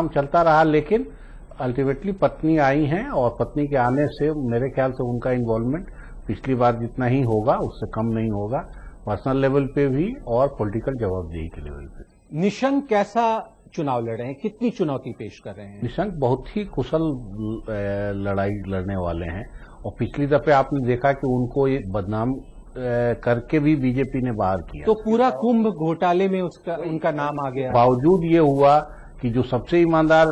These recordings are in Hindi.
काम चलता रहा, लेकिन अल्टीमेटली पत्नी आई हैं और पत्नी के आने से मेरे ख्याल से उनका इन्वॉल्वमेंट पिछली बार जितना ही होगा उससे कम नहीं होगा, पर्सनल लेवल पे भी और पॉलिटिकल जवाबदेही के लेवल पे। निशंक कैसा चुनाव लड़ रहे हैं, कितनी चुनौती पेश कर रहे हैं? निशंक बहुत ही कुशल लड़ाई लड़ने वाले हैं और पिछली दफे आपने देखा कि उनको ये बदनाम करके भी बीजेपी ने बाहर किया, तो पूरा कुंभ घोटाले में उनका नाम आ गया। बावजूद ये हुआ कि जो सबसे ईमानदार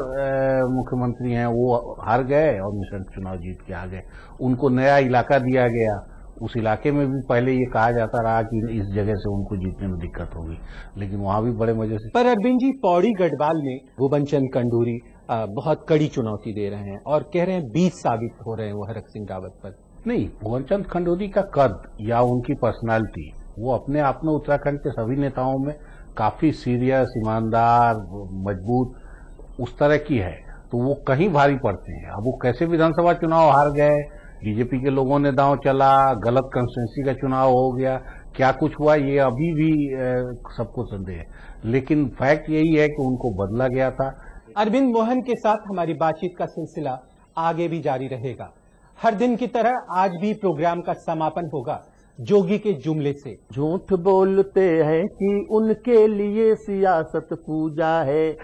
मुख्यमंत्री हैं वो हार गए और निशंक चुनाव जीत के आ गए। उनको नया इलाका दिया गया, उस इलाके में भी पहले ये कहा जाता रहा कि इस जगह से उनको जीतने में दिक्कत होगी, लेकिन वहां भी बड़े मजे से। पर अरविंद जी, पौड़ी गढ़वाल में भुवन चंद कंडूरी बहुत कड़ी चुनौती दे रहे हैं और कह रहे हैं 20 साबित हो रहे हैं वो हरक सिंह रावत पर। नहीं, भुवन चंद खंडूरी का कद या उनकी पर्सनालिटी वो अपने आप में उत्तराखंड के सभी नेताओं में काफी सीरियस, ईमानदार, मजबूत उस तरह की है, तो वो कहीं भारी पड़ते हैं। अब वो कैसे विधानसभा चुनाव हार गए, बीजेपी के लोगों ने दांव चला, गलत कंस्टिट्यूंसी का चुनाव हो गया, क्या कुछ हुआ ये अभी भी सबको संदेह है, लेकिन फैक्ट यही है कि उनको बदला गया था। अरविंद मोहन के साथ हमारी बातचीत का सिलसिला आगे भी जारी रहेगा। हर दिन की तरह आज भी प्रोग्राम का समापन होगा जोगी के जुमले से। झूठ बोलते हैं कि उनके लिए सियासत पूजा है।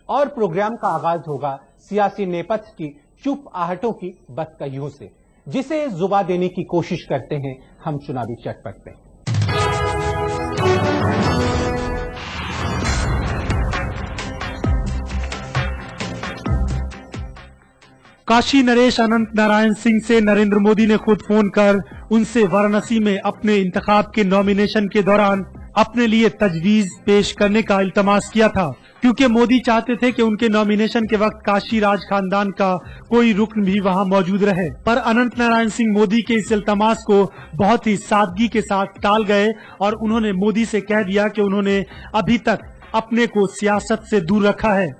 और प्रोग्राम का आगाज होगा सियासी नेपथ्य की चुप आहटों की बदकहियों से, जिसे जुबा देने की कोशिश करते हैं हम चुनावी चटपट में। काशी नरेश अनंत नारायण सिंह से नरेंद्र मोदी ने खुद फोन कर उनसे वाराणसी में अपने इंतखाब के नॉमिनेशन के दौरान अपने लिए तजवीज पेश करने का इल्तमास किया था, क्योंकि मोदी चाहते थे कि उनके नॉमिनेशन के वक्त काशी राज खानदान का कोई रुकन भी वहां मौजूद रहे। पर अनंत नारायण सिंह मोदी के इस इल्तमास को बहुत ही सादगी के साथ टाल गए और उन्होंने मोदी से कह दिया कि उन्होंने अभी तक अपने को सियासत से दूर रखा है।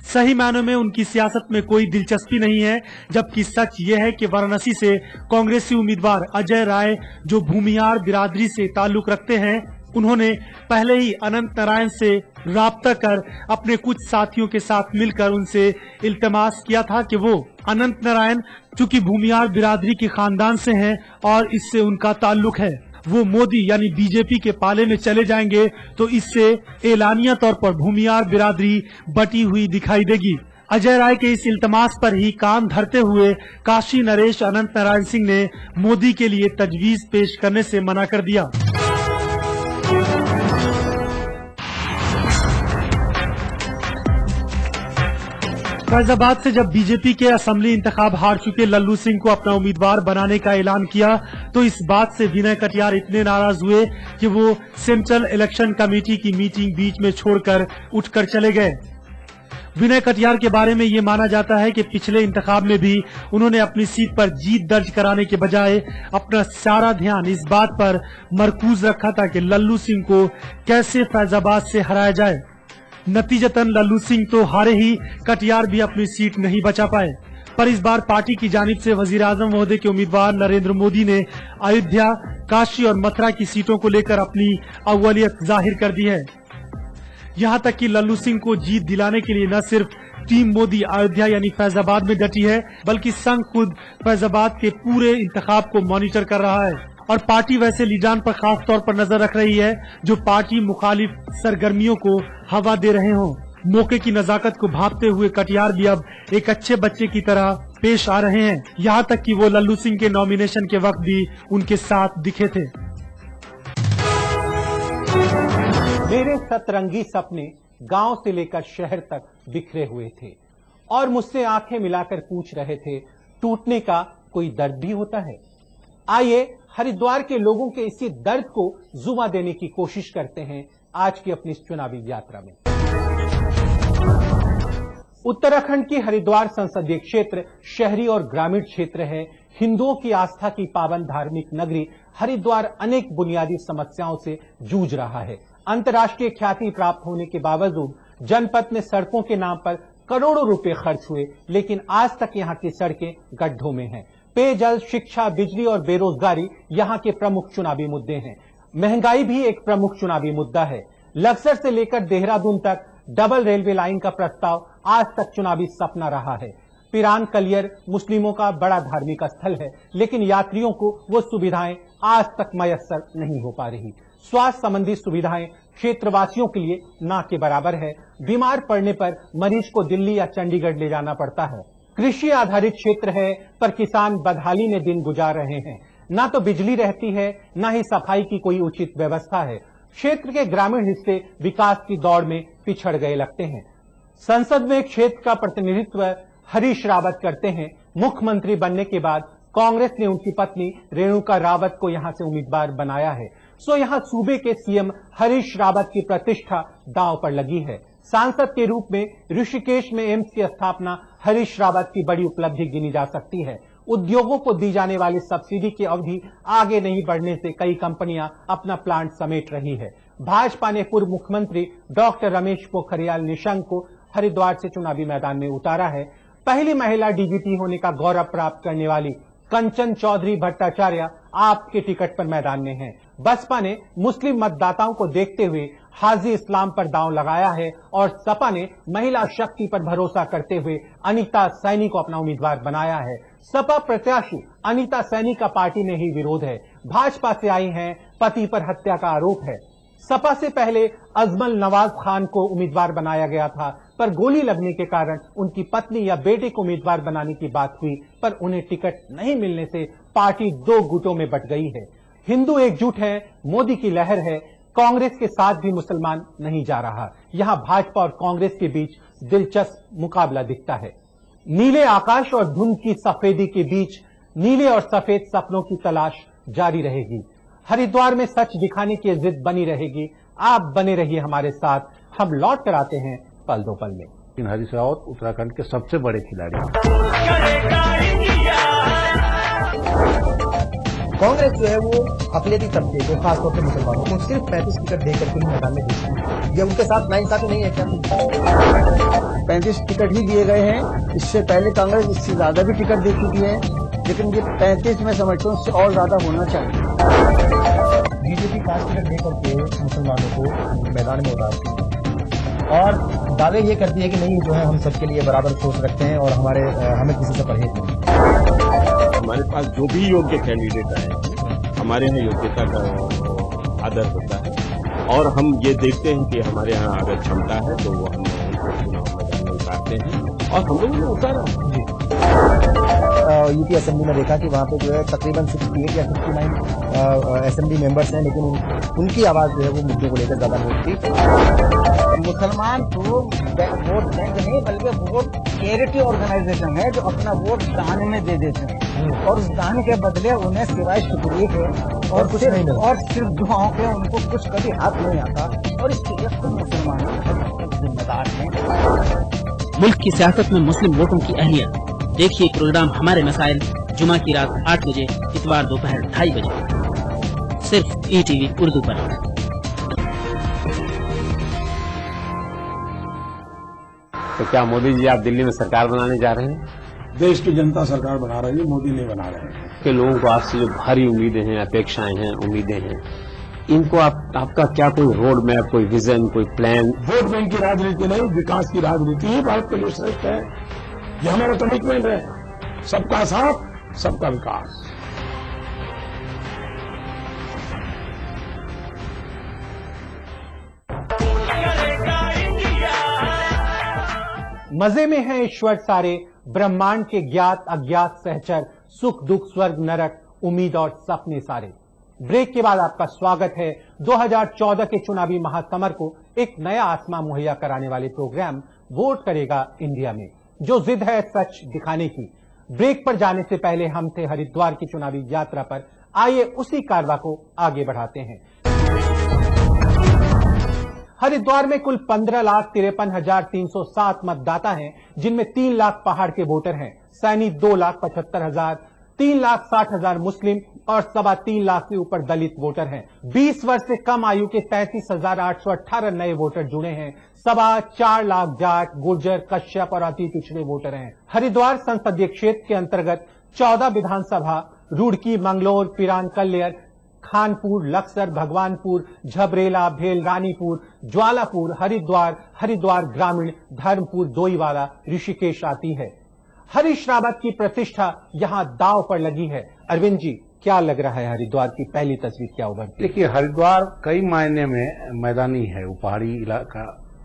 सही मायनों में उनकी सियासत में कोई दिलचस्पी नहीं है, जबकि सच ये है कि वाराणसी से कांग्रेसी उम्मीदवार अजय राय, जो भूमिहार बिरादरी से ताल्लुक रखते हैं, उन्होंने पहले ही अनंत नारायण से राब्ता कर अपने कुछ साथियों के साथ मिलकर उनसे इल्तमास किया था कि वो अनंत नारायण, चूंकि भूमिहार बिरादरी के खानदान से हैं और इससे उनका ताल्लुक है, वो मोदी यानी बीजेपी के पाले में चले जाएंगे तो इससे एलानिया तौर पर भूमिहार बिरादरी बटी हुई दिखाई देगी। अजय राय के इस इल्तमास पर ही कान धरते हुए काशी नरेश अनंत नारायण सिंह ने मोदी के लिए तजवीज पेश करने से मना कर दिया। फैजाबाद से जब बीजेपी के असेंबली इंतखाब हार चुके लल्लू सिंह को अपना उम्मीदवार बनाने का ऐलान किया तो इस बात से विनय कटियार इतने नाराज हुए कि वो सेंट्रल इलेक्शन कमेटी की मीटिंग बीच में छोड़कर उठकर चले गए। विनय कटियार के बारे में ये माना जाता है कि पिछले इंतखाब में भी उन्होंने अपनी सीट पर जीत दर्ज कराने के बजाय अपना सारा ध्यान इस बात पर मरकूज रखा था कि लल्लू सिंह को कैसे फैजाबाद से हराया जाए। नतीजतन लल्लू सिंह तो हारे ही, कटियार भी अपनी सीट नहीं बचा पाए। पर इस बार पार्टी की जानिब से वजीर आजम महोदय के उम्मीदवार नरेंद्र मोदी ने अयोध्या, काशी और मथुरा की सीटों को लेकर अपनी अव्वलियत जाहिर कर दी है। यहाँ तक कि लल्लू सिंह को जीत दिलाने के लिए न सिर्फ टीम मोदी अयोध्या यानी फैजाबाद में डटी है, बल्कि संघ खुद फैजाबाद के पूरे इंतखाब को मॉनिटर कर रहा है। और पार्टी वैसे लीडरान पर खास तौर पर नजर रख रही है जो पार्टी मुखालिफ सरगर्मियों को हवा दे रहे हों। मौके की नजाकत को भांपते हुए कटियार भी अब एक अच्छे बच्चे की तरह पेश आ रहे हैं, यहाँ तक कि वो लल्लू सिंह के नॉमिनेशन के वक्त भी उनके साथ दिखे थे। मेरे सतरंगी सपने गांव से लेकर शहर तक बिखरे हुए थे और मुझसे आंखें मिलाकर पूछ रहे थे, टूटने का कोई दर्द भी होता है? आइए हरिद्वार के लोगों के इसी दर्द को जुबां देने की कोशिश करते हैं आज की अपनी चुनावी यात्रा में। उत्तराखंड की हरिद्वार संसदीय क्षेत्र शहरी और ग्रामीण क्षेत्र है। हिंदुओं की आस्था की पावन धार्मिक नगरी हरिद्वार अनेक बुनियादी समस्याओं से जूझ रहा है। अंतर्राष्ट्रीय ख्याति प्राप्त होने के बावजूद जनपद में सड़कों के नाम पर करोड़ों रुपए खर्च हुए, लेकिन आज तक यहाँ की सड़कें गड्ढों में हैं। पेयजल, शिक्षा, बिजली और बेरोजगारी यहाँ के प्रमुख चुनावी मुद्दे हैं। महंगाई भी एक प्रमुख चुनावी मुद्दा है। लक्सर से लेकर देहरादून तक डबल रेलवे लाइन का प्रस्ताव आज तक चुनावी सपना रहा है। पिरान कलियर मुस्लिमों का बड़ा धार्मिक स्थल है, लेकिन यात्रियों को वो सुविधाएं आज तक मयस्सर नहीं हो पा रही। स्वास्थ्य संबंधी सुविधाएं क्षेत्रवासियों के लिए ना के बराबर है। बीमार पड़ने पर मरीज को दिल्ली या चंडीगढ़ ले जाना पड़ता है। कृषि आधारित क्षेत्र है, पर किसान बदहाली में दिन गुजार रहे हैं। ना तो बिजली रहती है, ना ही सफाई की कोई उचित व्यवस्था है। क्षेत्र के ग्रामीण हिस्से विकास की दौड़ में पिछड़ गए लगते हैं। संसद में क्षेत्र का प्रतिनिधित्व हरीश रावत करते हैं। मुख्यमंत्री बनने के बाद कांग्रेस ने उनकी पत्नी रेणुका रावत को यहां से उम्मीदवार बनाया है। सो यहां सूबे के सीएम हरीश रावत की प्रतिष्ठा दांव पर लगी है। सांसद के रूप में ऋषिकेश में एम्स की स्थापना हरीश रावत की बड़ी उपलब्धि गिनी जा सकती है। उद्योगों को दी जाने वाली सब्सिडी की अवधि आगे नहीं बढ़ने से कई कंपनियां अपना प्लांट समेट रही है। भाजपा ने पूर्व मुख्यमंत्री डॉक्टर रमेश पोखरियाल निशंक को हरिद्वार से चुनावी मैदान में उतारा है। पहली महिला डीजीपी होने का गौरव प्राप्त करने वाली कंचन चौधरी भट्टाचार्य आपके टिकट पर मैदान में हैं। बसपा ने मुस्लिम मतदाताओं को देखते हुए हाजी इस्लाम पर दांव लगाया है और सपा ने महिला शक्ति पर भरोसा करते हुए अनीता सैनी को अपना उम्मीदवार बनाया है। सपा प्रत्याशी अनीता सैनी का पार्टी में ही विरोध है। भाजपा से आई हैं, पति पर हत्या का आरोप है। सपा से पहले अजमल नवाज खान को उम्मीदवार बनाया गया था, पर गोली लगने के कारण उनकी पत्नी या बेटे को उम्मीदवार बनाने की बात हुई, पर उन्हें टिकट नहीं मिलने से पार्टी दो गुटों में बंट गई है। हिंदू एकजुट है, मोदी की लहर है, कांग्रेस के साथ भी मुसलमान नहीं जा रहा। यहां भाजपा और कांग्रेस के बीच दिलचस्प मुकाबला दिखता है। नीले आकाश और धुंध की सफेदी के बीच नीले और सफेद सपनों की तलाश जारी रहेगी। हरिद्वार में सच दिखाने की जिद बनी रहेगी। आप बने रहिए हमारे साथ, हम लौट कर आते हैं पल दो पल में। लेकिन हरीश रावत उत्तराखंड के सबसे बड़े खिलाड़ी हैं। कांग्रेस जो है वो अकलियती तबके को, खासतौर से मुसलमानों को सिर्फ 35 टिकट देकर के मैदान में भेजती है। ये उनके साथ नाइंसाफी नहीं है क्या? 35 टिकट ही दिए गए हैं। इससे पहले कांग्रेस इससे ज्यादा भी टिकट दे चुकी है, लेकिन ये 35 में समझता हूँ इससे और ज्यादा होना चाहिए। बीजेपी 5 टिकट देकर के मुसलमानों को मैदान में उतारती है और दावे ये करती है कि नहीं, जो है हम सबके लिए बराबर सोच रखते हैं और हमें किसी से परहेज नहीं। हमारे पास जो भी योग्य कैंडिडेट आए, हमारे यहाँ योग्यता का आदर होता है और हम ये देखते हैं कि हमारे यहाँ अगर क्षमता है तो वो हम उनको चुनाव मैदान में उतारते हैं और हम लोगों ने उतारा। यूपी असेंबली में देखा कि वहाँ पे जो है तकरीबन 68 या 69 असेंबली मेंबर्स हैं, लेकिन उनकी आवाज जो है वो मुद्दों को लेकर ज्यादा वोट थी। मुसलमान तो वोट बैंक नहीं बल्कि वोट चैरिटी ऑर्गेनाइजेशन है जो अपना वोट दान में दे देते हैं और उस दान के बदले उन्हें सिवाय शुक्रिया के और कुछ नहीं मिलता और सिर्फ दुआओं के उनको कुछ कभी हाथ नहीं आता और इसके लिए खुद मुसलमान जिम्मेदार हैं। मुल्क की सियासत में मुस्लिम वोटों की अहमियत देखिए प्रोग्राम हमारे मसाइल जुमा की रात 8 बजे, इतवार दोपहर 2:30 बजे, सिर्फ ईटीवी उर्दू पर। तो क्या मोदी जी आप दिल्ली में सरकार बनाने जा रहे हैं? देश की जनता सरकार बना रही है, मोदी नहीं बना रहे हैं। के लोगों को आपसे जो भारी उम्मीदें हैं, अपेक्षाएं हैं, उम्मीदें हैं, इनको आपका क्या कोई रोड मैप, कोई विजन, कोई प्लान? वोट बैंक की राजनीति नहीं, विकास की राजनीति ही भारत के लिए श्रेष्ठ है। ये हमारा कमिटमेंट है, सबका साथ सबका विकास। मजे में है ईश्वर सारे, ब्रह्मांड के ज्ञात अज्ञात सहचर, सुख दुख स्वर्ग नरक, उम्मीद और सपने सारे। ब्रेक के बाद आपका स्वागत है 2014 के चुनावी महासमर को एक नया आसमां मुहैया कराने वाले प्रोग्राम वोट करेगा इंडिया में, जो जिद है सच दिखाने की। ब्रेक पर जाने से पहले हम थे हरिद्वार की चुनावी यात्रा पर, आइए उसी कारवा को आगे बढ़ाते हैं। हरिद्वार में कुल 15,53,307 मतदाता हैं, जिनमें 3 लाख पहाड़ के वोटर हैं, सैनी 2,75,000, 3,60,000 मुस्लिम और 3.25 लाख से ऊपर दलित वोटर हैं। 20 वर्ष से कम आयु के 33,818 नए वोटर जुड़े हैं। 4.25 लाख जाट, गुर्जर, कश्यप और अति पिछड़े वोटर हैं। हरिद्वार संसदीय क्षेत्र के अंतर्गत 14 विधानसभा, रुड़की, मंगलौर, पिरान, कल्लेर, खानपुर, लक्सर, भगवानपुर, झबरेला, भेल, रानीपुर, ज्वालापुर, हरिद्वार, हरिद्वार ग्रामीण, धर्मपुर, डोईवाला, ऋषिकेश आती है। हरीश रावत की प्रतिष्ठा यहां दांव पर लगी है। अरविंद जी, क्या लग रहा है हरिद्वार की पहली तस्वीर क्या उभरती है? देखिए, हरिद्वार कई मायने में मैदानी है, वो पहाड़ी इलाका,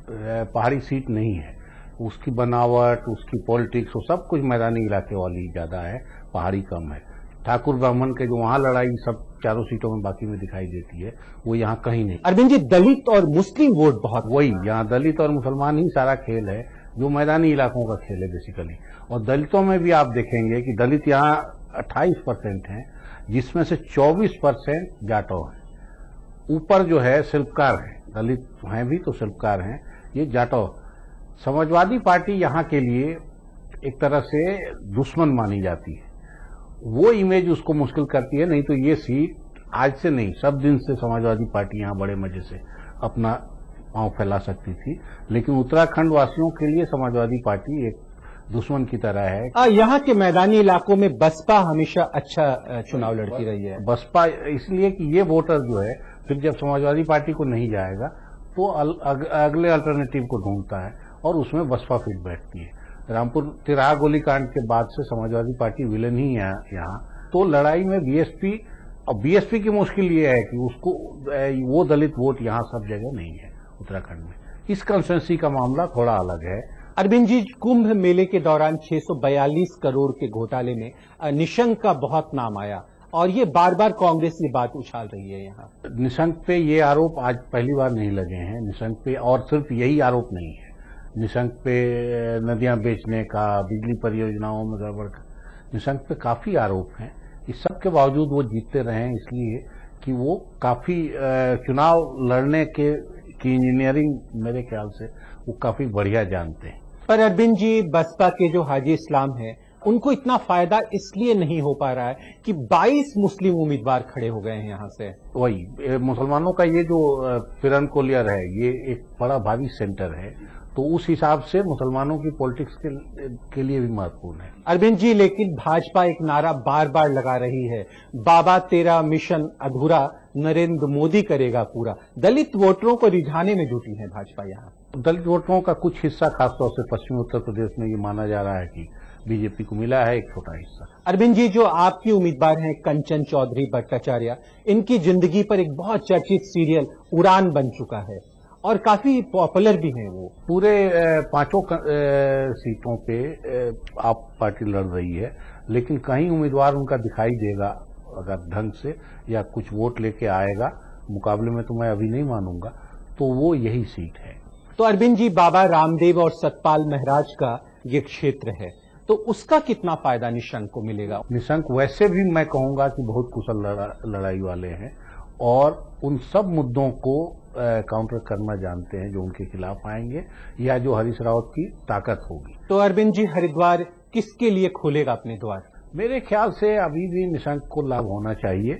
पहाड़ी सीट नहीं है। उसकी बनावट, उसकी पॉलिटिक्स, वो सब कुछ मैदानी इलाके वाली ज्यादा है, पहाड़ी कम है। ठाकुर ब्राह्मण के जो वहां लड़ाई सब चारों सीटों में बाकी में दिखाई देती है, वो यहाँ कहीं नहीं। अरविंद जी, दलित और मुस्लिम वोट बहुत, वही यहाँ दलित और मुसलमान ही सारा खेल है, जो मैदानी इलाकों का खेल है बेसिकली। और दलितों में भी आप देखेंगे कि दलित यहाँ 28% हैं, जिसमें से 24% जाटव हैं। ऊपर जो है शिल्पकार हैं, दलित हैं भी तो शिल्पकार हैं, ये जाटव। समाजवादी पार्टी यहाँ के लिए एक तरह से दुश्मन मानी जाती है, वो इमेज उसको मुश्किल करती है। नहीं तो ये सीट आज से नहीं, सब दिन से समाजवादी पार्टी यहाँ बड़े मजे से अपना पांव फैला सकती थी, लेकिन उत्तराखंड वासियों के लिए समाजवादी पार्टी एक दुश्मन की तरह है। यहाँ के मैदानी इलाकों में बसपा हमेशा अच्छा चुनाव लड़ती रही है। बसपा इसलिए कि ये वोटर जो है फिर जब समाजवादी पार्टी को नहीं जाएगा तो अगले अल्टरनेटिव को ढूंढता है और उसमें बसपा फिट बैठती है। रामपुर तिराहा गोलीकांड के बाद से समाजवादी पार्टी विलेन ही है यहाँ। तो लड़ाई में बीएसपी, और बीएसपी की मुश्किल ये है कि उसको वो दलित वोट यहाँ सब जगह नहीं है उत्तराखंड में। इस कंस्टिट्यूंसी का मामला थोड़ा अलग है। अरविंद जी, कुंभ मेले के दौरान 642 करोड़ के घोटाले में निशंक का बहुत नाम आया और ये बार बार कांग्रेस ये बात उछाल रही है। यहाँ निशंक पे ये आरोप आज पहली बार नहीं लगे हैं। निशंक पे, और सिर्फ यही आरोप नहीं है, निशंक पे नदियां बेचने का, बिजली परियोजनाओं में गड़बड़ का, निशंक पे काफी आरोप हैं। इस सब के बावजूद वो जीतते रहे हैं इसलिए कि वो काफी चुनाव लड़ने की इंजीनियरिंग मेरे ख्याल से वो काफी बढ़िया जानते हैं। पर अरविंद जी, बसपा के जो हाजी इस्लाम है उनको इतना फायदा इसलिए नहीं हो पा रहा है कि 22 मुस्लिम उम्मीदवार खड़े हो गए हैं यहाँ से। वही मुसलमानों का ये जो फिरन कोलियर है, ये एक बड़ा भारी सेंटर है, तो उस हिसाब से मुसलमानों की पॉलिटिक्स के लिए भी महत्वपूर्ण है। अरविंद जी, लेकिन भाजपा एक नारा बार बार लगा रही है, बाबा तेरा मिशन अधूरा, नरेंद्र मोदी करेगा पूरा। दलित वोटरों को रिझाने में जुटी है भाजपा यहाँ। दलित वोटरों का कुछ हिस्सा, खासतौर से पश्चिमी उत्तर प्रदेश में ये माना जा रहा है कि बीजेपी को मिला है एक छोटा हिस्सा। अरविंद जी, जो आपकी उम्मीदवार हैं कंचन चौधरी भट्टाचार्य, इनकी जिंदगी पर एक बहुत चर्चित सीरियल उड़ान बन चुका है और काफी पॉपुलर भी हैं। वो पूरे 5 सीटों पे आप पार्टी लड़ रही है, लेकिन कहीं उम्मीदवार उनका दिखाई देगा अगर ढंग से, या कुछ वोट लेके आएगा मुकाबले में, तो मैं अभी नहीं मानूंगा, तो वो यही सीट है। तो अरविंद जी, बाबा रामदेव और सतपाल महाराज का ये क्षेत्र है, तो उसका कितना फायदा निशंक को मिलेगा? निशंक वैसे भी मैं कहूंगा कि बहुत कुशल लड़ाई वाले हैं और उन सब मुद्दों को काउंटर करना जानते हैं जो उनके खिलाफ आएंगे या जो हरीश रावत की ताकत होगी। तो अरविंद जी, हरिद्वार किसके लिए खोलेगा अपने द्वार? मेरे ख्याल से अभी भी निशंक को लाभ होना चाहिए,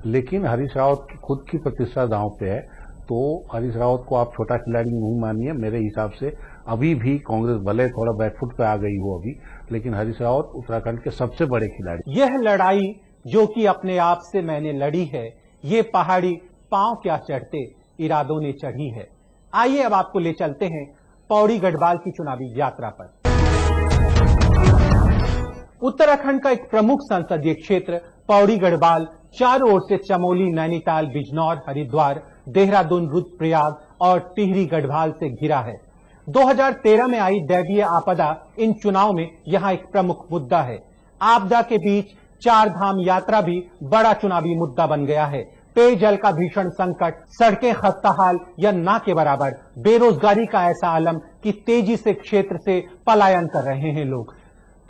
लेकिन हरीश रावत की खुद की प्रतिष्ठा दांव पे है, तो हरीश रावत को आप छोटा खिलाड़ी नहीं मानिए। मेरे हिसाब से अभी भी कांग्रेस भले थोड़ा बैकफुट पे आ गई हो अभी, लेकिन हरीश रावत उत्तराखंड के सबसे बड़े खिलाड़ी। यह लड़ाई जो कि अपने आप से मैंने लड़ी है, ये पहाड़ी पांव क्या चढ़ते इरादों ने चढ़ी है। आइए अब आपको ले चलते हैं पौड़ी गढ़वाल की चुनावी यात्रा पर। उत्तराखंड का एक प्रमुख संसदीय क्षेत्र पौड़ी गढ़वाल चारों ओर से चमोली, नैनीताल, बिजनौर, हरिद्वार, देहरादून, रुद्रप्रयाग और टिहरी गढ़वाल से घिरा है। 2013 में आई दैवीय आपदा इन चुनाव में यहां एक प्रमुख मुद्दा है। आपदा के बीच 4 धाम यात्रा भी बड़ा चुनावी मुद्दा बन गया है। पेयजल का भीषण संकट, सड़कें खस्ताहाल या ना के बराबर, बेरोजगारी का ऐसा आलम कि तेजी से क्षेत्र से पलायन कर रहे हैं लोग।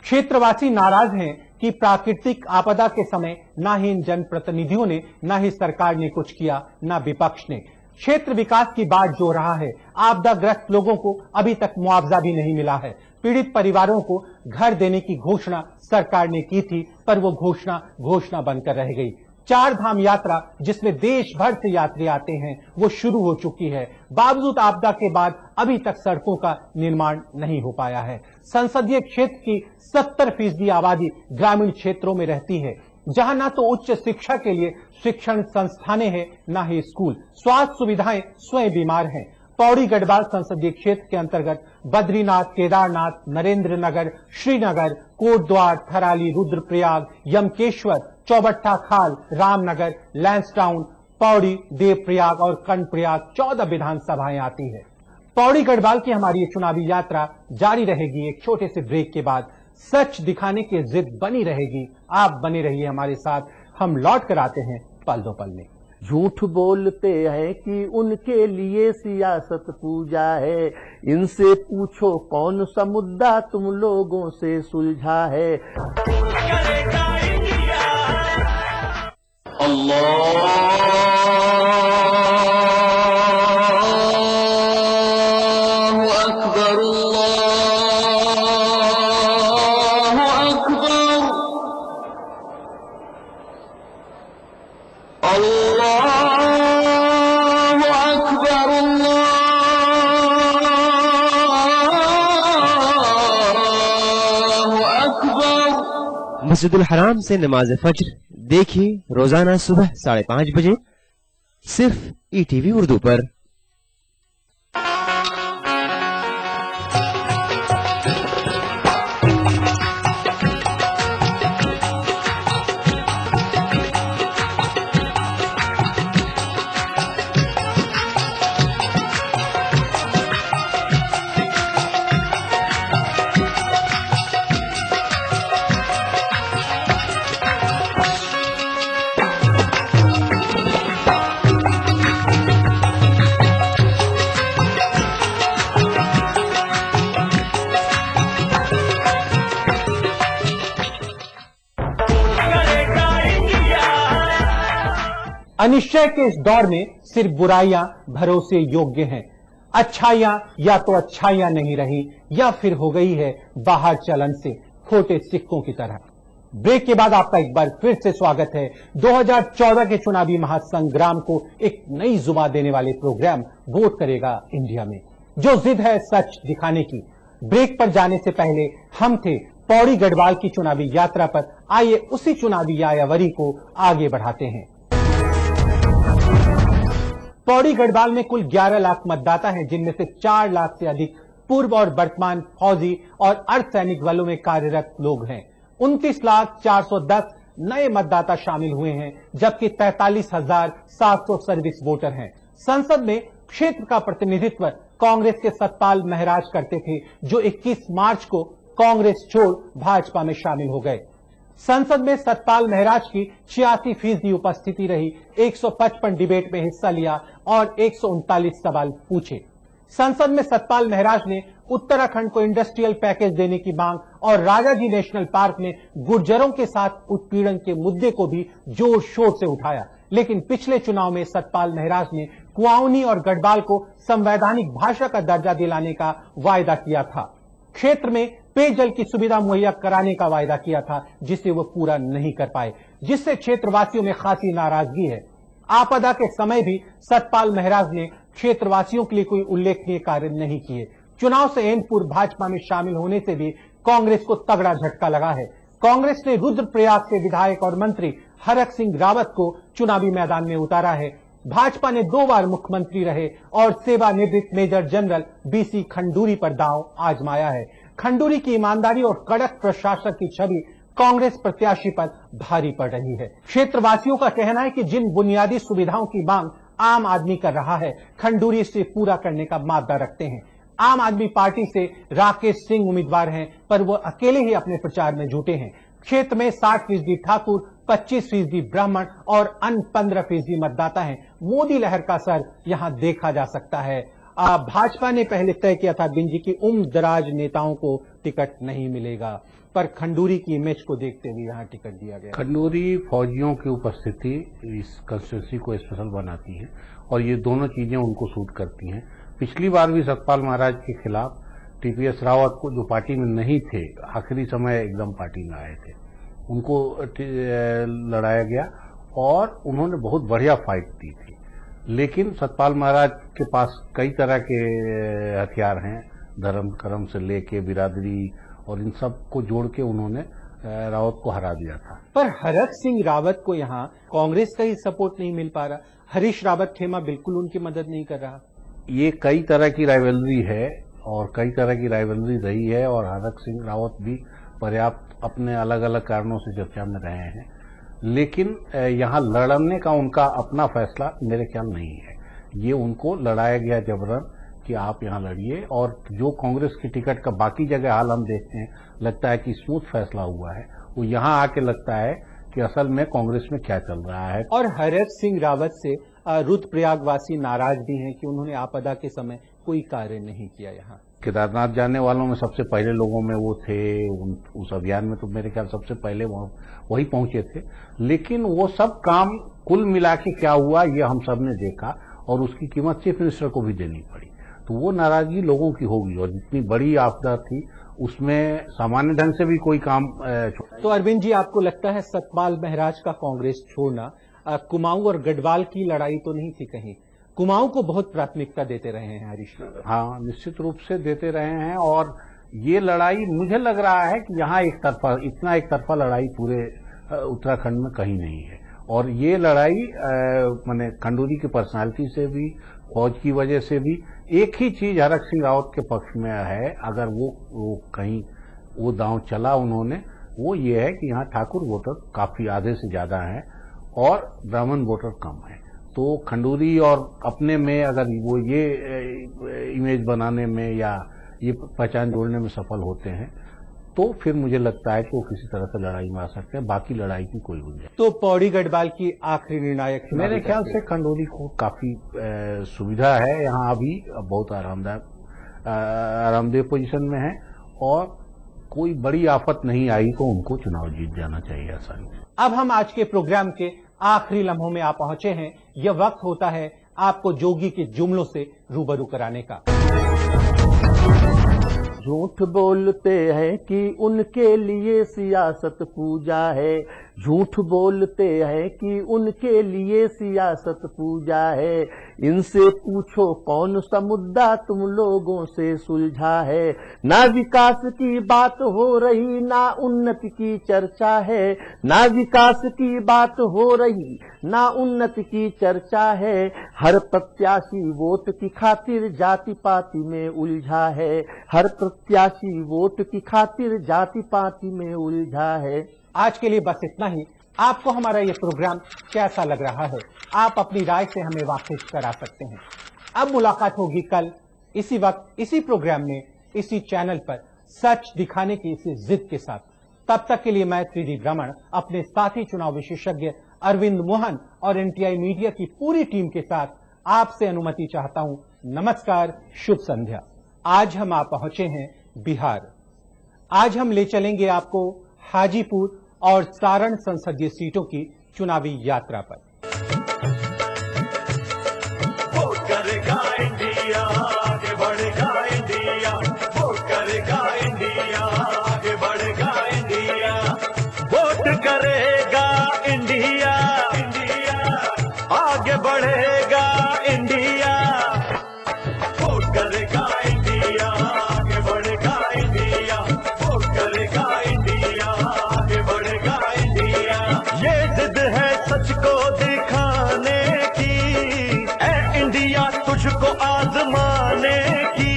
क्षेत्रवासी नाराज हैं कि प्राकृतिक आपदा के समय ना ही इन जनप्रतिनिधियों ने, ना ही सरकार ने कुछ किया, ना विपक्ष ने। क्षेत्र विकास की बात जो रहा है, आपदाग्रस्त लोगों को अभी तक मुआवजा भी नहीं मिला है। पीड़ित परिवारों को घर देने की घोषणा सरकार ने की थी, पर वो घोषणा बनकर रह गई। 4 धाम यात्रा जिसमें देश भर से यात्री आते हैं, वो शुरू हो चुकी है। बावजूद आपदा के बाद अभी तक सड़कों का निर्माण नहीं हो पाया है। संसदीय क्षेत्र की 70% आबादी ग्रामीण क्षेत्रों में रहती है। जहां ना तो उच्च शिक्षा के लिए शिक्षण संस्थानें हैं, ना ही स्कूल। स्वास्थ्य सुविधाएं स्वयं बीमार हैं। पौड़ी गढ़वाल संसदीय क्षेत्र के अंतर्गत बद्रीनाथ, केदारनाथ, नरेंद्र नगर, श्रीनगर, कोटद्वार, थराली, रुद्रप्रयाग, यमकेश्वर, चौबट्टा खाल, रामनगर, लैंसडाउन, पौड़ी, देवप्रयाग और कर्णप्रयाग 14 विधानसभाएं आती है। पौड़ी गढ़वाल की हमारी ये चुनावी यात्रा जारी रहेगी। एक छोटे से ब्रेक के बाद सच दिखाने की जिद बनी रहेगी। आप बने रहिए हमारे साथ, हम लौट कर आते हैं पल दो पल में। झूठ बोलते हैं कि उनके लिए सियासत पूजा है, इनसे पूछो कौन सा मुद्दा तुम लोगों से सुलझा है। मस्जिदुल हराम से नमाज फज्र देखिए रोजाना सुबह 5:30 बजे सिर्फ ईटीवी उर्दू पर। अनिश्चय के इस दौर में सिर्फ बुराइयां भरोसे योग्य हैं। अच्छाइयां या तो अच्छाइयां नहीं रही या फिर हो गई है बाहर चलन से खोटे सिक्कों की तरह। ब्रेक के बाद आपका एक बार फिर से स्वागत है 2014 के चुनावी महासंग्राम को एक नई जुबान देने वाले प्रोग्राम वोट करेगा इंडिया में, जो जिद है सच दिखाने की। ब्रेक पर जाने से पहले हम थे पौड़ी गढ़वाल की चुनावी यात्रा पर। आइए उसी चुनावी यायावरी को आगे बढ़ाते हैं। पौड़ी गढ़वाल में कुल 11 लाख मतदाता हैं, जिनमें से 4 लाख से अधिक पूर्व और वर्तमान फौजी और अर्धसैनिक बलों में कार्यरत लोग हैं। 29,410 नए मतदाता शामिल हुए हैं, जबकि 43,700 सर्विस वोटर हैं। संसद में क्षेत्र का प्रतिनिधित्व कांग्रेस के सतपाल महराज करते थे, जो 21 मार्च को कांग्रेस छोड़ भाजपा में शामिल हो गए। संसद में सतपाल महराज की 86% उपस्थिति रही, 155 डिबेट में हिस्सा लिया और 139 सवाल पूछे। संसद में सतपाल महराज ने उत्तराखंड को इंडस्ट्रियल पैकेज देने की मांग और राजाजी नेशनल पार्क में गुर्जरों के साथ उत्पीड़न के मुद्दे को भी जोर शोर से उठाया। लेकिन पिछले चुनाव में सतपाल महराज ने कुआउनी और गढ़वाल को संवैधानिक भाषा का दर्जा दिलाने का वायदा किया था। क्षेत्र में पेयजल की सुविधा मुहैया कराने का वायदा किया था, जिसे वो पूरा नहीं कर पाए, जिससे क्षेत्रवासियों में खासी नाराजगी है। आपदा के समय भी सतपाल महराज ने क्षेत्रवासियों के लिए कोई उल्लेखनीय कार्य नहीं किए। चुनाव से एन पूर्व भाजपा में शामिल होने से भी कांग्रेस को तगड़ा झटका लगा है। कांग्रेस ने रुद्रप्रयाग से विधायक और मंत्री हरक सिंह रावत को चुनावी मैदान में उतारा है। भाजपा ने 2 बार मुख्यमंत्री रहे और सेवानिवृत्त मेजर जनरल बीसी खंडूरी पर दांव आजमाया है। खंडूरी की ईमानदारी और कड़क प्रशासन की छवि कांग्रेस प्रत्याशी पर भारी पड़ रही है। क्षेत्रवासियों का कहना है कि जिन बुनियादी सुविधाओं की मांग आम आदमी कर रहा है, खंडूरी से पूरा करने का मादा रखते हैं। आम आदमी पार्टी से राकेश सिंह उम्मीदवार हैं, पर वो अकेले ही अपने प्रचार में जुटे हैं। क्षेत्र में 60% ठाकुर, 25% ब्राह्मण और अन्य 15% मतदाता हैं। मोदी लहर का असर यहां देखा जा सकता है। भाजपा ने पहले तय किया था बिंजी की उम्र-दराज नेताओं को टिकट नहीं मिलेगा, पर खंडूरी की इमेज को देखते हुए यहाँ टिकट दिया गया। खंडूरी फौजियों की उपस्थिति इस कंस्टिट्यूंसी को स्पेशल बनाती है और ये दोनों चीजें उनको सूट करती हैं। पिछली बार भी सतपाल महाराज के खिलाफ टीपीएस रावत को, जो पार्टी में नहीं थे, आखिरी समय एकदम पार्टी में आए थे, उनको लड़ाया गया और उन्होंने बहुत बढ़िया फाइट दी थी। लेकिन सतपाल महाराज के पास कई तरह के हथियार हैं, धर्म कर्म से लेके बिरादरी और इन सब को जोड़ के उन्होंने रावत को हरा दिया था। पर हरक सिंह रावत को यहाँ कांग्रेस का ही सपोर्ट नहीं मिल पा रहा। हरीश रावत खेमा बिल्कुल उनकी मदद नहीं कर रहा। ये कई तरह की राइवलरी है और कई तरह की राइवलरी रही है और हरक सिंह रावत भी पर्याप्त अपने अलग अलग कारणों से चर्चा में रहे हैं, लेकिन यहाँ लड़ने का उनका अपना फैसला मेरे ख्याल नहीं है। ये उनको लड़ाया गया जबरन कि आप यहाँ लड़िए, और जो कांग्रेस की टिकट का बाकी जगह हाल हम देखते हैं, लगता है कि स्मूथ फैसला हुआ है, वो यहाँ आके लगता है कि असल में कांग्रेस में क्या चल रहा है। और हरक सिंह रावत से रुद्रप्रयागवासी नाराज भी हैं कि उन्होंने आपदा के समय कोई कार्य नहीं किया। यहाँ केदारनाथ जाने वालों में सबसे पहले लोगों में वो थे, उस अभियान में तो मेरे ख्याल सबसे पहले वही पहुंचे थे, लेकिन वो सब काम कुल मिला के क्या हुआ ये हम सब ने देखा और उसकी कीमत चीफ मिनिस्टर को भी देनी पड़ी। तो वो नाराजगी लोगों की होगी, और जितनी बड़ी आपदा थी उसमें सामान्य ढंग से भी कोई काम तो अरविंद जी, आपको लगता है सतपाल महाराज का कांग्रेस छोड़ना कुमाऊं और गढ़वाल की लड़ाई तो नहीं थी कहीं? कुमाऊं को बहुत प्राथमिकता देते रहे हैं हरीश रावत। हाँ, निश्चित रूप से देते रहे हैं, और ये लड़ाई मुझे लग रहा है कि यहाँ इतना एक तरफा लड़ाई पूरे उत्तराखंड में कहीं नहीं है। और ये लड़ाई माने खंडूरी की पर्सनालिटी से भी, फौज की वजह से भी, एक ही चीज हरक सिंह रावत के पक्ष में है, अगर वो कहीं वो दांव चला उन्होंने, वो ये है कि यहाँ ठाकुर वोटर काफी आधे से ज्यादा हैं और ब्राह्मण वोटर कम है। तो खंडूरी और अपने में अगर वो ये इमेज बनाने में या ये पहचान जोड़ने में सफल होते हैं तो फिर मुझे लगता है कि वो किसी तरह से लड़ाई में आ सकते हैं, बाकी लड़ाई की कोई गुंजाइश। तो पौड़ी गढ़वाल की आखिरी निर्णायक मेरे ख्याल से खंडूरी को काफी सुविधा है, यहाँ अभी बहुत आरामदेह पोजीशन में है और कोई बड़ी आफत नहीं आई तो उनको चुनाव जीत जाना चाहिए आसानी से। अब हम आज के प्रोग्राम के आखिरी लम्हों में आ पहुंचे हैं। यह वक्त होता है आपको जोगी के जुमलों से रूबरू कराने का। झूठ बोलते हैं कि उनके लिए सियासत पूजा है, झूठ बोलते हैं कि उनके लिए सियासत पूजा है। इनसे पूछो कौन सा मुद्दा तुम लोगों से सुलझा है। ना विकास की बात हो रही ना उन्नति की चर्चा है, ना विकास की बात हो रही ना उन्नति की चर्चा है। हर प्रत्याशी वोट की खातिर जाति पाति में उलझा है, हर प्रत्याशी वोट की खातिर जाति पाति में उलझा है। आज के लिए बस इतना ही। आपको हमारा ये प्रोग्राम कैसा लग रहा है, आप अपनी राय से हमें वाकिफ करा सकते हैं। अब मुलाकात होगी कल इसी वक्त इसी प्रोग्राम में इसी चैनल पर सच दिखाने की इसी जिद के साथ। तब तक के लिए मैं 3D भ्रमण अपने साथी चुनाव विशेषज्ञ अरविंद मोहन और NTI मीडिया की पूरी टीम के साथ आपसे अनुमति चाहता हूं। नमस्कार, शुभ संध्या। आज हम आ पहुंचे हैं बिहार। आज हम ले चलेंगे आपको हाजीपुर और सारण संसदीय सीटों की चुनावी यात्रा पर। वोट करेगा इंडिया, आगे बढ़ेगा इंडिया, वोट करेगा इंडिया, आगे बढ़ेगा इंडिया, वोट करेगा इंडिया, इंडिया आगे बढ़ेगा इंडिया, वोट करेगा इंडिया, आगे बढ़ेगा इंडिया, वोट करेगा इंडिया, आगे बढ़ेगा इंडिया। ये जिद है सच को दिखाने की, ए इंडिया तुझको आजमाने की,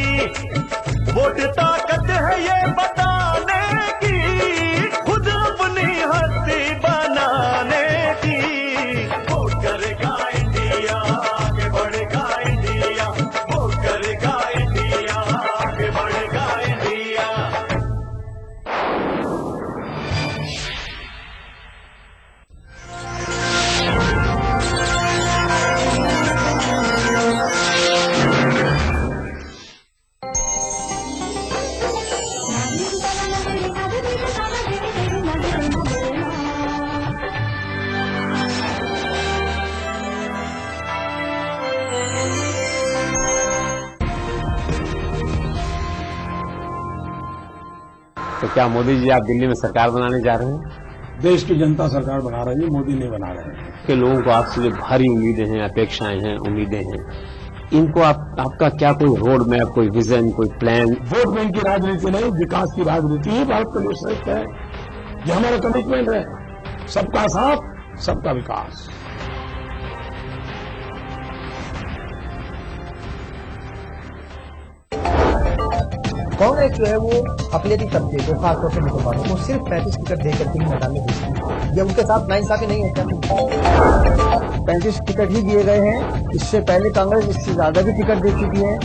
वोट ताकत है ये बताने की, खुद अपनी हस्ती बनाने की। वोट करेगा इंडिया, आगे बढ़ेगा इंडिया, वोट करेगा इंडिया, आगे बढ़ेगा इंडिया। तो क्या मोदी जी आप दिल्ली में सरकार बनाने जा रहे हैं? देश की जनता सरकार बना रही है, मोदी नहीं बना रहे हैं। के लोगों को आपसे जो भारी उम्मीदें हैं, अपेक्षाएं हैं, उम्मीदें हैं, इनको आपका क्या कोई रोड मैप, कोई विजन, कोई प्लान? वोट बैंक की राजनीति नहीं, विकास की राजनीति ही भारत के लिए श्रेष्ठ है। ये हमारा कमिटमेंट है, सबका साथ सबका विकास। कांग्रेस जो है वो अकलियती तबके को, खासतौर से मुसलमानों को सिर्फ 35 टिकट देकर के ही मैदान में भेजती है। ये उनके साथ नाइंसाफी नहीं है क्या? 35 टिकट ही दिए गए हैं। इससे पहले कांग्रेस इससे ज्यादा भी टिकट दे चुकी है,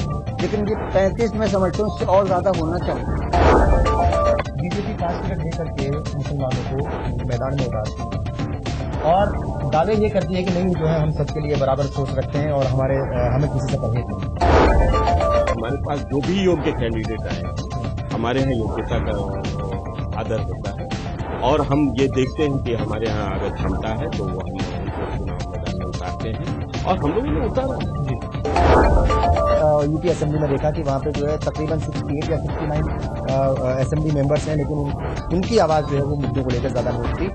लेकिन ये 35 में समझता हूँ इससे और ज्यादा होना चाहिए। बीजेपी 5 टिकट देकर के मुसलमानों को मैदान में उतारती है और दावे ये करती है कि नहीं जो है हम सबके लिए बराबर सोच रखते हैं और हमें किसी से परहेज नहीं। हमारे पास जो भी योग्य कैंडिडेट आए, हमारे यहाँ योग्यता का आदर होता है और हम ये देखते हैं कि हमारे यहाँ अगर क्षमता है तो वो हम उनको चुनाव मैदान में उतारते हैं और हम लोगों ने उतारा। यूपी असेंबली में देखा कि वहाँ पे जो है तकरीबन 68 या 69 असेंबली मेंबर्स हैं, लेकिन उनकी आवाज़ जो है वो मुद्दों को लेकर ज़्यादा नहीं उठती।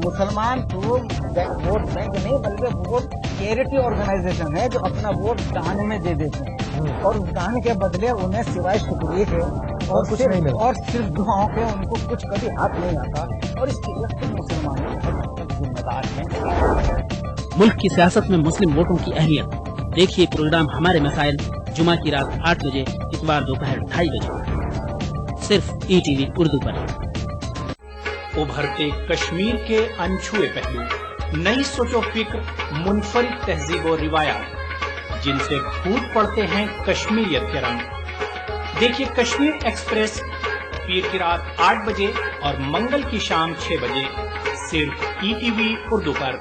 मुसलमान तो वोट बैंक नहीं बल्कि वोट चैरिटी ऑर्गेनाइजेशन है जो अपना वोट दान में दे देते हैं और उस दान के बदले उन्हें सिवाय शुक्रिया के और कुछ नहीं मिलता और सिर्फ दुआओं के उनको कुछ कभी हाथ नहीं आता और इसके लिए मुसलमान जिम्मेदार हैं। मुल्क की सियासत में मुस्लिम वोटों की अहमियत देखिए प्रोग्राम हमारे मसाइल जुमा की रात 8 बजे, इतवार दोपहर 2:30 बजे, सिर्फ ईटीवी उर्दू पर। उभरते कश्मीर के अनछुए पहलू, नई सोचो फिक्र, मुनफरिद तहजीब और रिवायात जिनसे फूट पड़ते हैं कश्मीरियत के रंग। देखिए कश्मीर एक्सप्रेस पीर की रात 8 बजे और मंगल की शाम 6 बजे, सिर्फ ईटीवी उर्दू पर।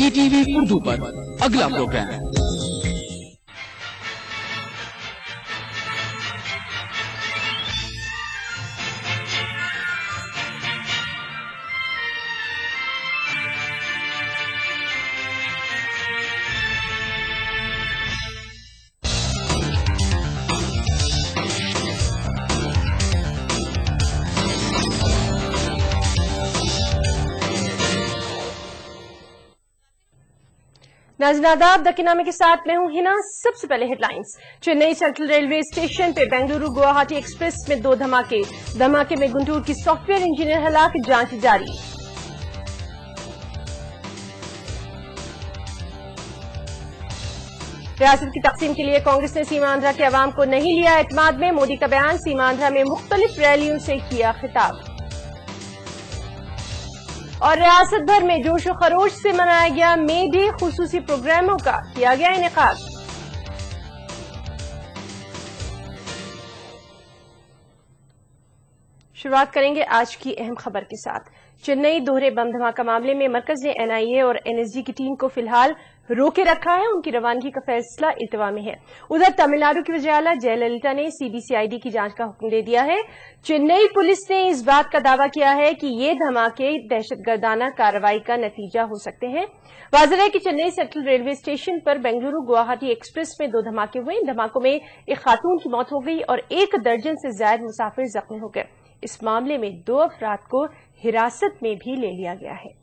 ईटीवी उर्दू पर अगला प्रोग्राम। नाज़रीन आदाब, दकीनामे के साथ मैं हूं हिना। सबसे पहले headlines. Chennai central railway station पे बेंगलुरु गुवाहाटी एक्सप्रेस में 2 धमाके में गुंटूर की सॉफ्टवेयर इंजीनियर हलाक, जांच जारी। रियासत की तकसीम के लिए कांग्रेस ने सीमा आंध्रा के अवाम को नहीं लिया एतमाद में, मोदी का बयान, सीमा आंध्रा में मुख्तलिफ रैलियों से किया खिताब। और रियासत भर में जोशो खरोश से मनाया गया मे डे, खुसूसी प्रोग्रामों का किया गया इनेकाद। शुरुआत करेंगे आज की अहम खबर के साथ। चेन्नई दोहरे बम धमाका मामले में मरकज ने एनआईए और एनएसजी की टीम को फिलहाल रोके रखा है। उनकी रवानगी का फैसला इल्तवा में है। उधर तमिलनाडु की वज़ीर-ए-आला जयललिता ने सीबीसीआईडी की जांच का हुक्म दे दिया है। चेन्नई पुलिस ने इस बात का दावा किया है कि ये धमाके दहशतगर्दाना कार्रवाई का नतीजा हो सकते हैं। वाज़ेह है कि चेन्नई सेंट्रल रेलवे स्टेशन पर बेंगलुरु गुवाहाटी एक्सप्रेस में 2 धमाके हुए। इन धमाकों में एक खातून की मौत हो गई और 1 दर्जन से ज्यादा मुसाफिर जख्मी हो गए। इस मामले में 2 अफराद को हिरासत में भी ले लिया गया है।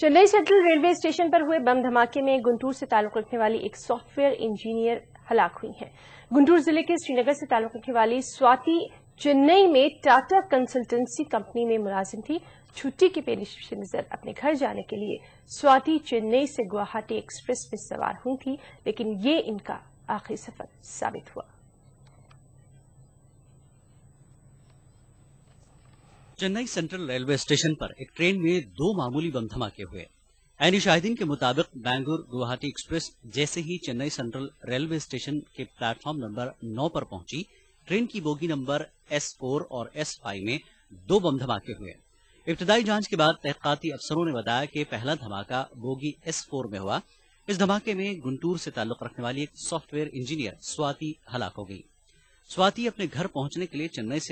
चेन्नई सेंट्रल रेलवे स्टेशन पर हुए बम धमाके में गुंटूर से ताल्लुक रखने वाली एक सॉफ्टवेयर इंजीनियर हलाक हुई हैं। गुंटूर जिले के श्रीनगर से ताल्लुक रखने वाली स्वाति चेन्नई में टाटा कंसल्टेंसी कंपनी में मुलाजिम थी। छुट्टी के पेश नजर अपने घर जाने के लिए स्वाति चेन्नई से गुवाहाटी एक्सप्रेस में सवार हुई थी, लेकिन ये इनका आखिरी सफर साबित हुआ। चेन्नई सेंट्रल रेलवे स्टेशन पर एक ट्रेन में 2 मामूली बम धमाके हुए। ऐनी शाहिदीन के मुताबिक बेंगलुरु गुवाहाटी एक्सप्रेस जैसे ही चेन्नई सेंट्रल रेलवे स्टेशन के प्लेटफॉर्म नंबर 9 पर पहुंची, ट्रेन की बोगी नंबर S4 और S5 में 2 बम धमाके हुए। इब्तदाई जांच के बाद तहकीकाती अफसरों ने बताया कि पहला धमाका बोगी S4 में हुआ। इस धमाके में गुंटूर से ताल्लुक रखने वाली एक सॉफ्टवेयर इंजीनियर स्वाति हलाक हो गई। स्वाति अपने घर पहुंचने के लिए चेन्नई से